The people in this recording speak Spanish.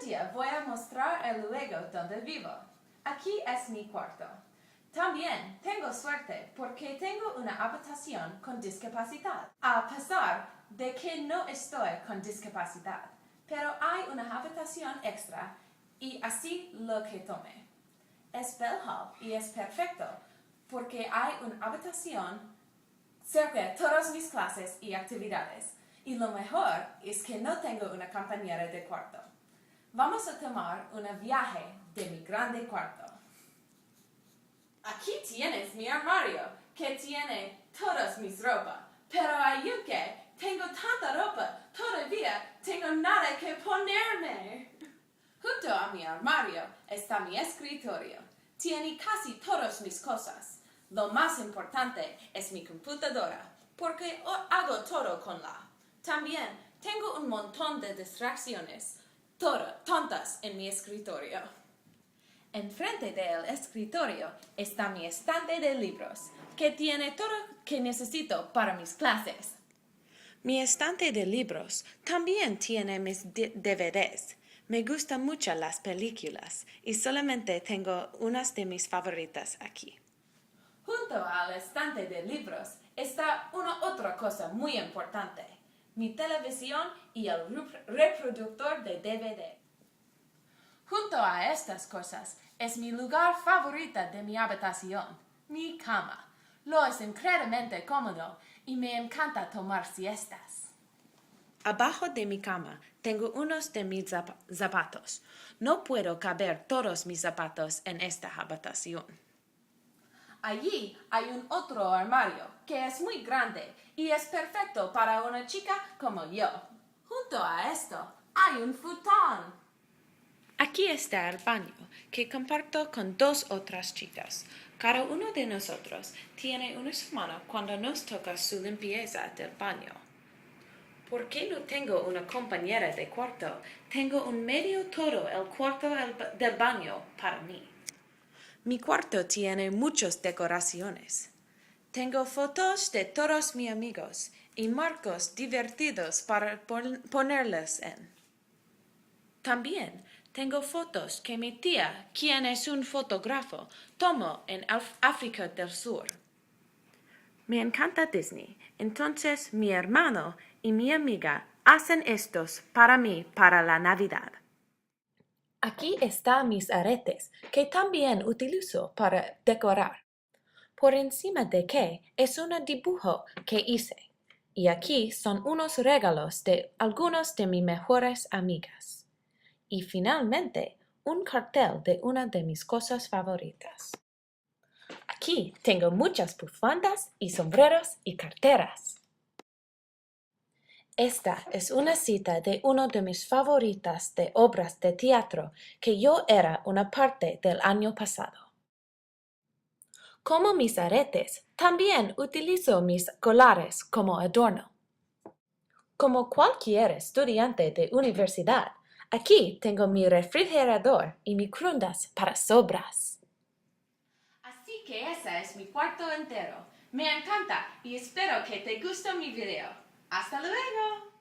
día voy a mostrar el lugar donde vivo. Aquí es mi cuarto. También tengo suerte porque tengo una habitación con discapacidad. A pesar de que no estoy con discapacidad, pero hay una habitación extra y así lo que tomé. Es Bell Hall y es perfecto porque hay una habitación cerca de todas mis clases y actividades. Y lo mejor es que no tengo una compañera de cuarto. Vamos a tomar un viaje de mi grande cuarto. Aquí tienes mi armario, que tiene todas mis ropas. Pero aunque tengo tanta ropa, todavía tengo nada que ponerme. Junto a mi armario está mi escritorio. Tiene casi todas mis cosas. Lo más importante es mi computadora, porque hago todo con la. También tengo un montón de distracciones, todas tontas en mi escritorio. Enfrente del escritorio está mi estante de libros, que tiene todo lo que necesito para mis clases. Mi estante de libros también tiene mis DVDs. Me gustan mucho las películas y solamente tengo unas de mis favoritas aquí. Junto al estante de libros está una otra cosa muy importante, mi televisión y el reproductor de DVD. Junto a estas cosas es mi lugar favorito de mi habitación, mi cama. Lo es increíblemente cómodo y me encanta tomar siestas. Abajo de mi cama tengo unos de mis zapatos. No puedo caber todos mis zapatos en esta habitación. Allí hay un otro armario que es muy grande y es perfecto para una chica como yo. Junto a esto hay un futón. Aquí está el baño, que comparto con dos otras chicas. Cada uno de nosotros tiene una semana cuando nos toca su limpieza del baño. ¿Por qué no tengo una compañera de cuarto? Tengo un medio todo el cuarto del baño para mí. Mi cuarto tiene muchas decoraciones. Tengo fotos de todos mis amigos y marcos divertidos para ponerles en. También tengo fotos que mi tía, quien es un fotógrafo, tomó en África del Sur. Me encanta Disney, entonces mi hermano y mi amiga hacen estos para mí para la Navidad. Aquí están mis aretes, que también utilizo para decorar. Por encima de que es un dibujo que hice. Y aquí son unos regalos de algunas de mis mejores amigas. Y finalmente, un cartel de una de mis cosas favoritas. Aquí tengo muchas bufandas y sombreros y carteras. Esta es una cita de una de mis favoritas de obras de teatro que yo era una parte del año pasado. Como mis aretes, también utilizo mis colares como adorno. Como cualquier estudiante de universidad, aquí tengo mi refrigerador y microondas para sobras. Así que ese es mi cuarto entero. Me encanta y espero que te guste mi video. ¡Hasta luego!